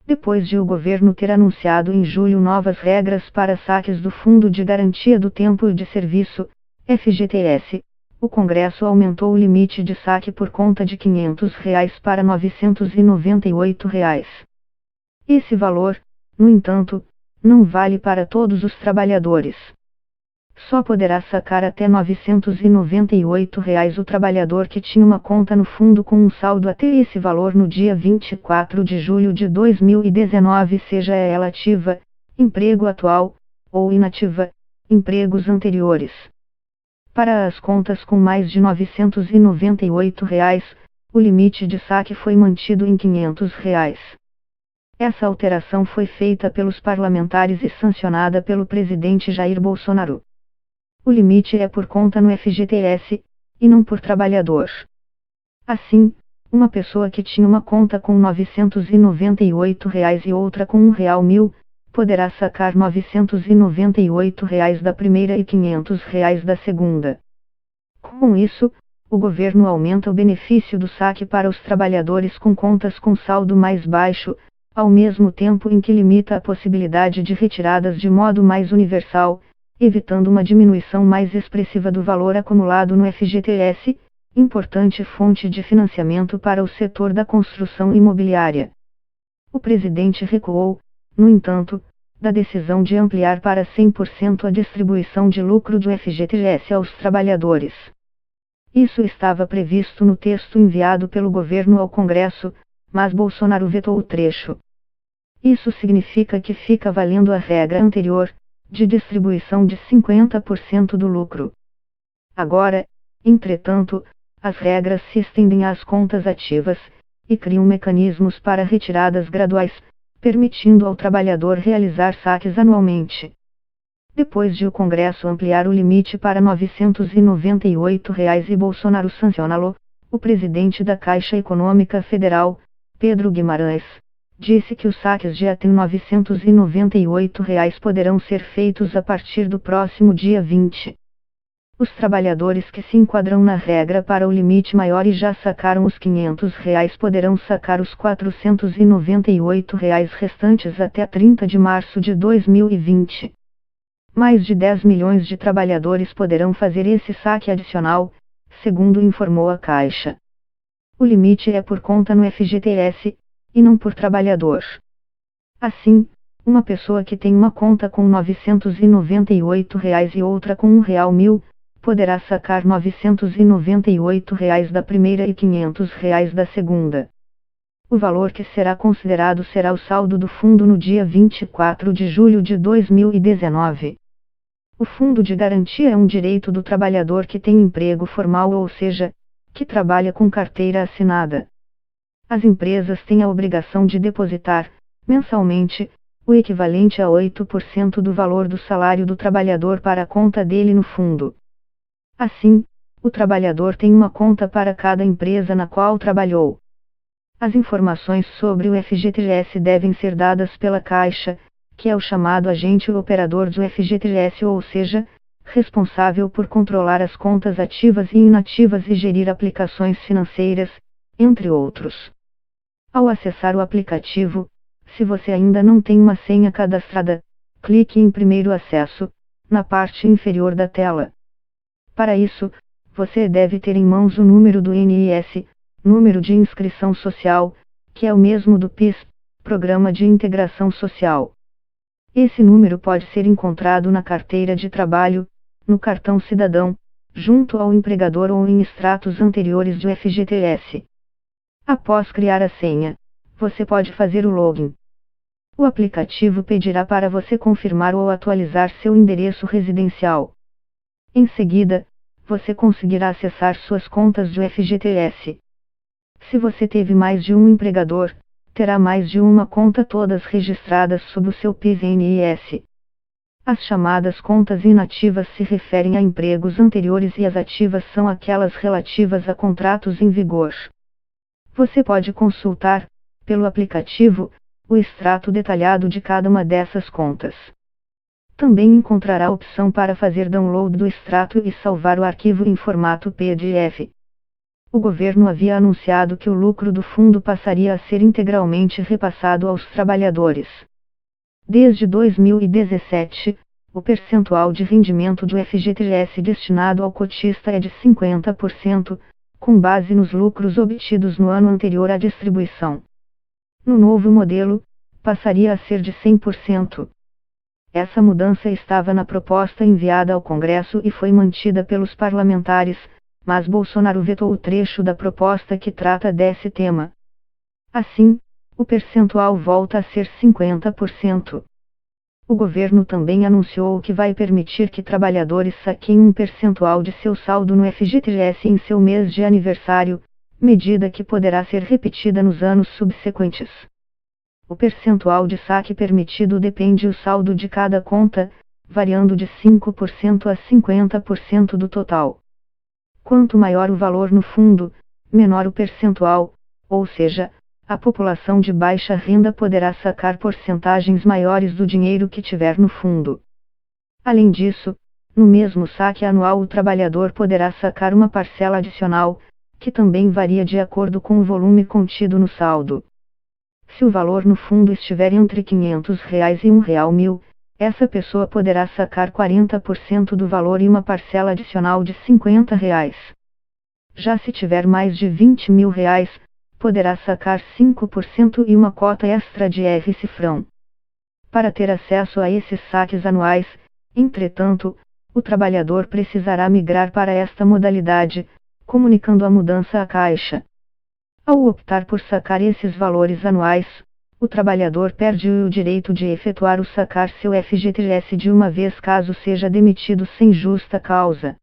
Depois de o governo ter anunciado em julho novas regras para saques do Fundo de Garantia do Tempo de Serviço, FGTS, o Congresso aumentou o limite de saque por conta de R$ 500 para R$ 998. Esse valor, no entanto, não vale para todos os trabalhadores. Só poderá sacar até R$ 998 o trabalhador que tinha uma conta no fundo com um saldo até esse valor no dia 24 de julho de 2019, seja ela ativa, emprego atual, ou inativa, empregos anteriores. Para as contas com mais de R$ 998, o limite de saque foi mantido em R$ 500. Essa alteração foi feita pelos parlamentares e sancionada pelo presidente Jair Bolsonaro. O limite é por conta no FGTS, e não por trabalhador. Assim, uma pessoa que tinha uma conta com R$ 998 e outra com R$ 1.000, poderá sacar R$ 998 da primeira e R$ 500 da segunda. Com isso, o governo aumenta o benefício do saque para os trabalhadores com contas com saldo mais baixo, ao mesmo tempo em que limita a possibilidade de retiradas de modo mais universal, evitando uma diminuição mais expressiva do valor acumulado no FGTS, importante fonte de financiamento para o setor da construção imobiliária. O presidente recuou, no entanto, da decisão de ampliar para 100% a distribuição de lucro do FGTS aos trabalhadores. Isso estava previsto no texto enviado pelo governo ao Congresso, mas Bolsonaro vetou o trecho. Isso significa que fica valendo a regra anterior, de distribuição de 50% do lucro. Agora, entretanto, as regras se estendem às contas ativas, e criam mecanismos para retiradas graduais, permitindo ao trabalhador realizar saques anualmente. Depois de o Congresso ampliar o limite para R$ 998 e Bolsonaro sancioná-lo, o presidente da Caixa Econômica Federal, Pedro Guimarães, disse que os saques de até R$ 998 poderão ser feitos a partir do próximo dia 20. Os trabalhadores que se enquadram na regra para o limite maior e já sacaram os R$ 500 poderão sacar os R$ 498 restantes até 30 de março de 2020. Mais de 10 milhões de trabalhadores poderão fazer esse saque adicional, segundo informou a Caixa. O limite é por conta no FGTS, e não por trabalhador. Assim, uma pessoa que tem uma conta com R$ 998 e outra com R$ 1.000, poderá sacar R$ 998 da primeira e R$ 500 da segunda. O valor que será considerado será o saldo do fundo no dia 24 de julho de 2019. O fundo de garantia é um direito do trabalhador que tem emprego formal, ou seja, que trabalha com carteira assinada. As empresas têm a obrigação de depositar, mensalmente, o equivalente a 8% do valor do salário do trabalhador para a conta dele no fundo. Assim, o trabalhador tem uma conta para cada empresa na qual trabalhou. As informações sobre o FGTS devem ser dadas pela Caixa, que é o chamado agente operador do FGTS, ou seja, responsável por controlar as contas ativas e inativas e gerir aplicações financeiras, entre outros. Ao acessar o aplicativo, se você ainda não tem uma senha cadastrada, clique em Primeiro Acesso, na parte inferior da tela. Para isso, você deve ter em mãos o número do NIS, número de inscrição social, que é o mesmo do PIS, Programa de Integração Social. Esse número pode ser encontrado na carteira de trabalho, no cartão cidadão, junto ao empregador ou em extratos anteriores do FGTS. Após criar a senha, você pode fazer o login. O aplicativo pedirá para você confirmar ou atualizar seu endereço residencial. Em seguida, você conseguirá acessar suas contas do FGTS. Se você teve mais de um empregador, terá mais de uma conta, todas registradas sob o seu PIS/NIS. As chamadas contas inativas se referem a empregos anteriores e as ativas são aquelas relativas a contratos em vigor. Você pode consultar, pelo aplicativo, o extrato detalhado de cada uma dessas contas. Também encontrará a opção para fazer download do extrato e salvar o arquivo em formato PDF. O governo havia anunciado que o lucro do fundo passaria a ser integralmente repassado aos trabalhadores. Desde 2017, o percentual de rendimento do FGTS destinado ao cotista é de 50%, com base nos lucros obtidos no ano anterior à distribuição. No novo modelo, passaria a ser de 100%. Essa mudança estava na proposta enviada ao Congresso e foi mantida pelos parlamentares, mas Bolsonaro vetou o trecho da proposta que trata desse tema. Assim, o percentual volta a ser 50%. O governo também anunciou que vai permitir que trabalhadores saqueiem um percentual de seu saldo no FGTS em seu mês de aniversário, medida que poderá ser repetida nos anos subsequentes. O percentual de saque permitido depende do saldo de cada conta, variando de 5% a 50% do total. Quanto maior o valor no fundo, menor o percentual, ou seja, a população de baixa renda poderá sacar porcentagens maiores do dinheiro que tiver no fundo. Além disso, no mesmo saque anual o trabalhador poderá sacar uma parcela adicional, que também varia de acordo com o volume contido no saldo. Se o valor no fundo estiver entre R$ 500 e R$ 1.000, essa pessoa poderá sacar 40% do valor e uma parcela adicional de R$ 50. Já se tiver mais de R$ 20.000, poderá sacar 5% e uma cota extra de R$100. Para ter acesso a esses saques anuais, entretanto, o trabalhador precisará migrar para esta modalidade, comunicando a mudança à Caixa. Ao optar por sacar esses valores anuais, o trabalhador perde o direito de efetuar o sacar seu FGTS de uma vez caso seja demitido sem justa causa.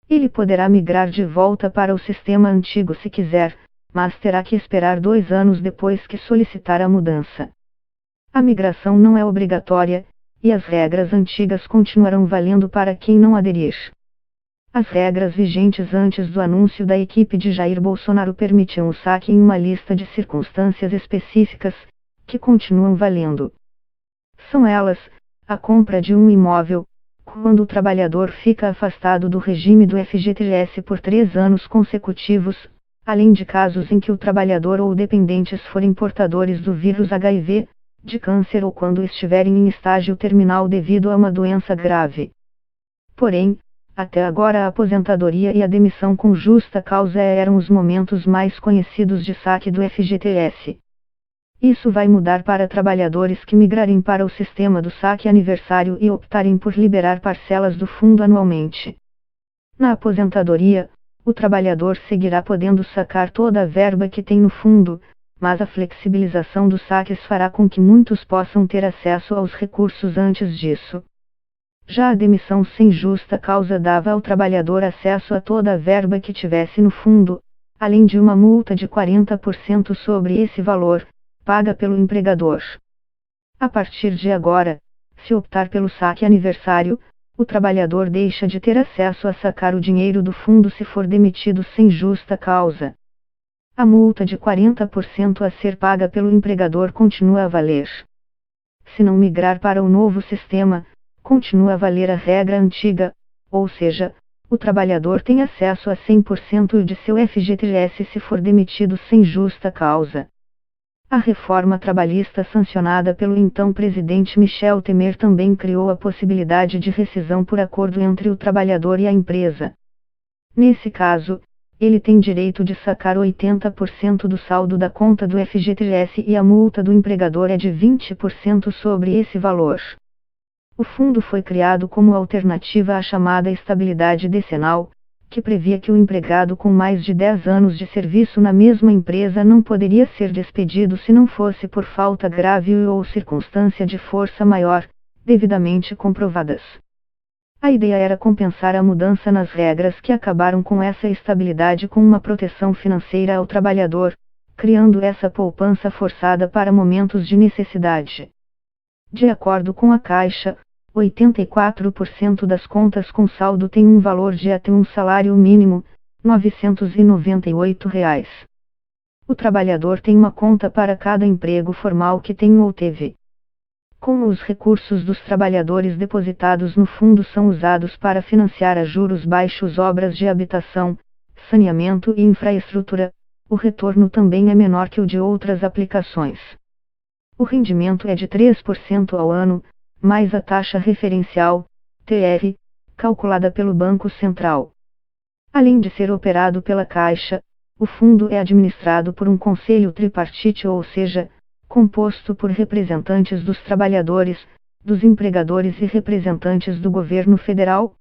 Ele poderá migrar de volta para o sistema antigo se quiser, mas terá que esperar 2 anos depois que solicitar a mudança. A migração não é obrigatória, e as regras antigas continuarão valendo para quem não aderir. As regras vigentes antes do anúncio da equipe de Jair Bolsonaro permitiam o saque em uma lista de circunstâncias específicas, que continuam valendo. São elas: a compra de um imóvel, quando o trabalhador fica afastado do regime do FGTS por 3 anos consecutivos, além de casos em que o trabalhador ou dependentes forem portadores do vírus HIV, de câncer ou quando estiverem em estágio terminal devido a uma doença grave. Porém, até agora a aposentadoria e a demissão com justa causa eram os momentos mais conhecidos de saque do FGTS. Isso vai mudar para trabalhadores que migrarem para o sistema do saque aniversário e optarem por liberar parcelas do fundo anualmente. Na aposentadoria, o trabalhador seguirá podendo sacar toda a verba que tem no fundo, mas a flexibilização dos saques fará com que muitos possam ter acesso aos recursos antes disso. Já a demissão sem justa causa dava ao trabalhador acesso a toda a verba que tivesse no fundo, além de uma multa de 40% sobre esse valor, paga pelo empregador. A partir de agora, se optar pelo saque aniversário, o trabalhador deixa de ter acesso a sacar o dinheiro do fundo se for demitido sem justa causa. A multa de 40% a ser paga pelo empregador continua a valer. Se não migrar para o novo sistema, continua a valer a regra antiga, ou seja, o trabalhador tem acesso a 100% de seu FGTS se for demitido sem justa causa. A reforma trabalhista sancionada pelo então presidente Michel Temer também criou a possibilidade de rescisão por acordo entre o trabalhador e a empresa. Nesse caso, ele tem direito de sacar 80% do saldo da conta do FGTS e a multa do empregador é de 20% sobre esse valor. O fundo foi criado como alternativa à chamada estabilidade decenal, que previa que o empregado com mais de 10 anos de serviço na mesma empresa não poderia ser despedido se não fosse por falta grave ou circunstância de força maior, devidamente comprovadas. A ideia era compensar a mudança nas regras que acabaram com essa estabilidade com uma proteção financeira ao trabalhador, criando essa poupança forçada para momentos de necessidade. De acordo com a Caixa, 84% das contas com saldo têm um valor de até um salário mínimo, R$ 998. O trabalhador tem uma conta para cada emprego formal que tem ou teve. Como os recursos dos trabalhadores depositados no fundo são usados para financiar a juros baixos obras de habitação, saneamento e infraestrutura, o retorno também é menor que o de outras aplicações. O rendimento é de 3% ao ano, mais a taxa referencial, TR, calculada pelo Banco Central. Além de ser operado pela Caixa, o fundo é administrado por um conselho tripartite, ou seja, composto por representantes dos trabalhadores, dos empregadores e representantes do governo federal.